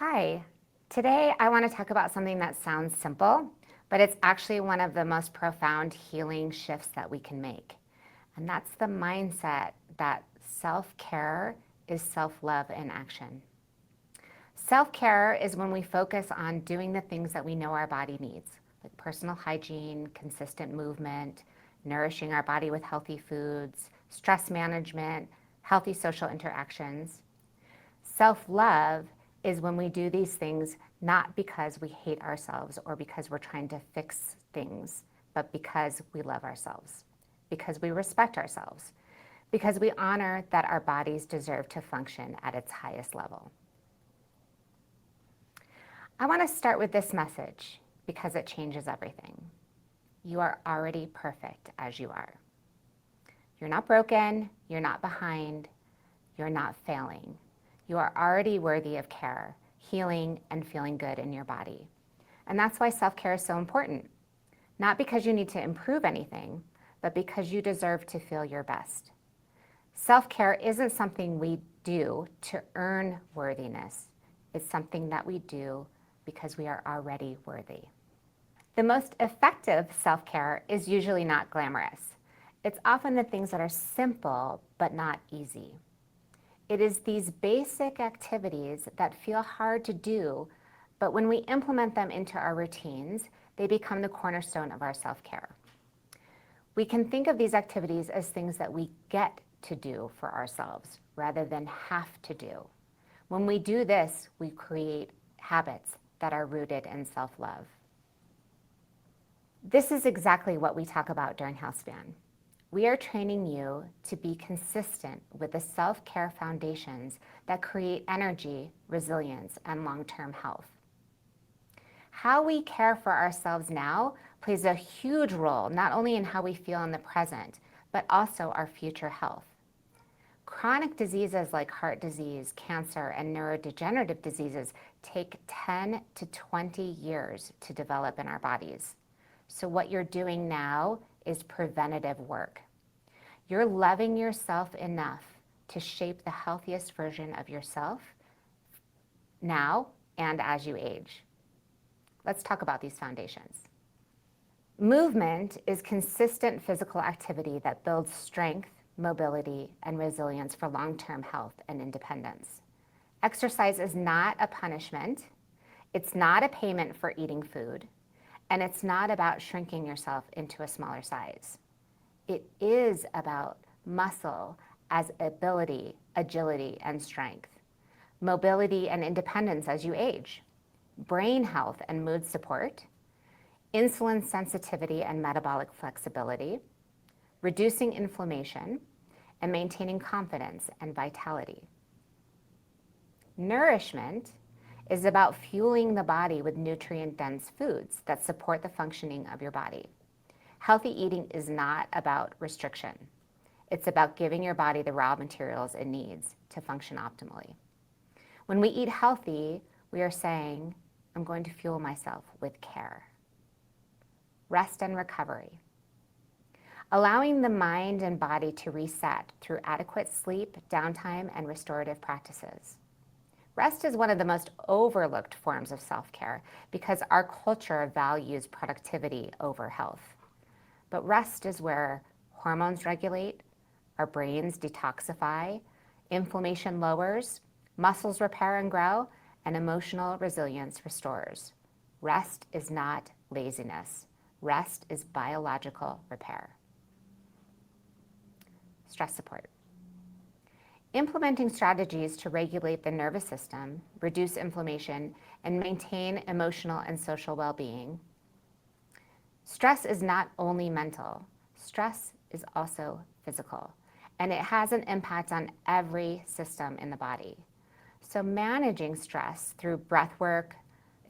Hi, today I want to talk about something that sounds simple, but it's actually one of the most profound healing shifts that we can make. And that's the mindset that self-care is self-love in action. Self-care is when we focus on doing the things that we know our body needs, like personal hygiene, consistent movement, nourishing our body with healthy foods, stress management, healthy social interactions. Self-love is when we do these things not because we hate ourselves or because we're trying to fix things, but because we love ourselves, because we respect ourselves, because we honor that our bodies deserve to function at its highest level. I want to start with this message because it changes everything. You are already perfect as you are. You're not broken, you're not behind, you're not failing. You are already worthy of care, healing, and feeling good in your body. And that's why self-care is so important. Not because you need to improve anything, but because you deserve to feel your best. Self-care isn't something we do to earn worthiness. It's something that we do because we are already worthy. The most effective self-care is usually not glamorous. It's often the things that are simple but not easy. It is these basic activities that feel hard to do, but when we implement them into our routines, they become the cornerstone of our self-care. We can think of these activities as things that we get to do for ourselves rather than have to do. When we do this, we create habits that are rooted in self-love. This is exactly what we talk about during Healthspan. We are training you to be consistent with the self-care foundations that create energy, resilience, and long-term health. How we care for ourselves now plays a huge role not only in how we feel in the present, but also our future health. Chronic diseases like heart disease, cancer, and neurodegenerative diseases take 10 to 20 years to develop in our bodies. So what you're doing now is preventative work. You're loving yourself enough to shape the healthiest version of yourself now and as you age. Let's talk about these foundations. Movement is consistent physical activity that builds strength, mobility, and resilience for long-term health and independence. Exercise is not a punishment. It's not a payment for eating food. And it's not about shrinking yourself into a smaller size. It is about muscle as ability, agility, and strength, mobility and independence as you age, brain health and mood support, insulin sensitivity and metabolic flexibility, reducing inflammation, and maintaining confidence and vitality. Nourishment is about fueling the body with nutrient-dense foods that support the functioning of your body. Healthy eating is not about restriction. It's about giving your body the raw materials it needs to function optimally. When we eat healthy, we are saying, I'm going to fuel myself with care. Rest and recovery. Allowing the mind and body to reset through adequate sleep, downtime, and restorative practices. Rest is one of the most overlooked forms of self-care because our culture values productivity over health. But rest is where hormones regulate, our brains detoxify, inflammation lowers, muscles repair and grow, and emotional resilience restores. Rest is not laziness. Rest is biological repair. Stress support. Implementing strategies to regulate the nervous system, reduce inflammation, and maintain emotional and social well-being. Stress is not only mental. Stress is also physical, and it has an impact on every system in the body. So managing stress through breath work,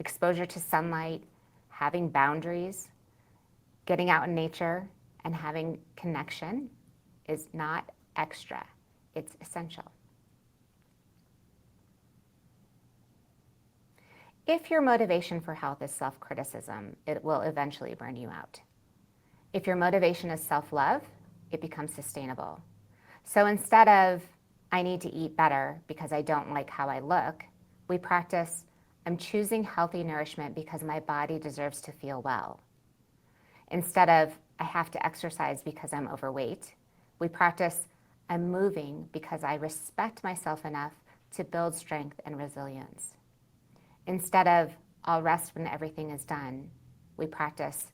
exposure to sunlight, having boundaries, getting out in nature, and having connection is not extra. It's essential. If your motivation for health is self-criticism, it will eventually burn you out. If your motivation is self-love, it becomes sustainable. So instead of, I need to eat better because I don't like how I look, we practice, I'm choosing healthy nourishment because my body deserves to feel well. Instead of, I have to exercise because I'm overweight, we practice, I'm moving because I respect myself enough to build strength and resilience. Instead of, I'll rest when everything is done, we practice,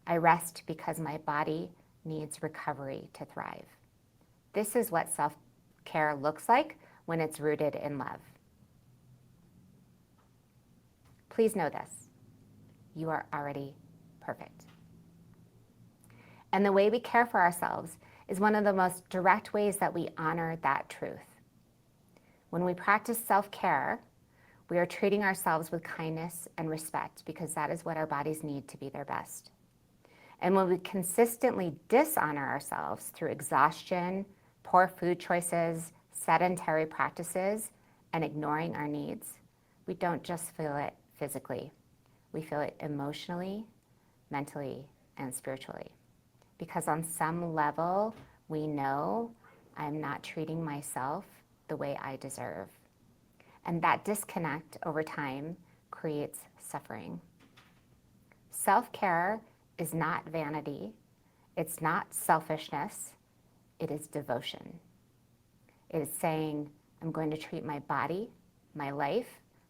I rest because my body needs recovery to thrive. This is what self-care looks like when it's rooted in love. Please know this, you are already perfect. And the way we care for ourselves is one of the most direct ways that we honor that truth. When we practice self-care, we are treating ourselves with kindness and respect because that is what our bodies need to be their best. And when we consistently dishonor ourselves through exhaustion, poor food choices, sedentary practices, and ignoring our needs, we don't just feel it physically. We feel it emotionally, mentally, and spiritually. Because on some level, we know I'm not treating myself the way I deserve. And that disconnect over time creates suffering. Self-care is not vanity. It's not selfishness. It is devotion. It is saying, I'm going to treat my body, my life,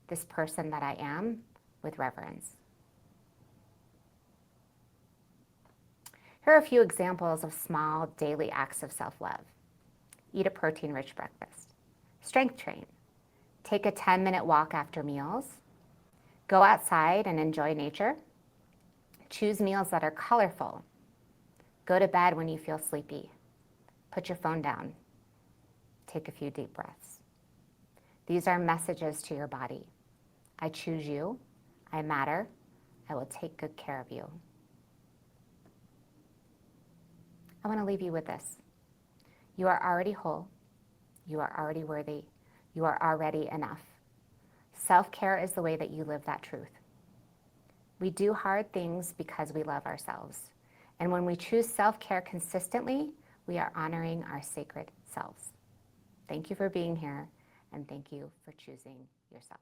this person that I am, with reverence. Here are a few examples of small daily acts of self-love. Eat a protein-rich breakfast. Strength train. Take a 10-minute walk after meals. Go outside and enjoy nature. Choose meals that are colorful. Go to bed when you feel sleepy. Put your phone down. Take a few deep breaths. These are messages to your body. I choose you. I matter. I will take good care of you. I want to leave you with this. You are already whole. You are already worthy. You are already enough. Self-care is the way that you live that truth. We do hard things because we love ourselves. And when we choose self-care consistently, we are honoring our sacred selves. Thank you for being here, and thank you for choosing yourself.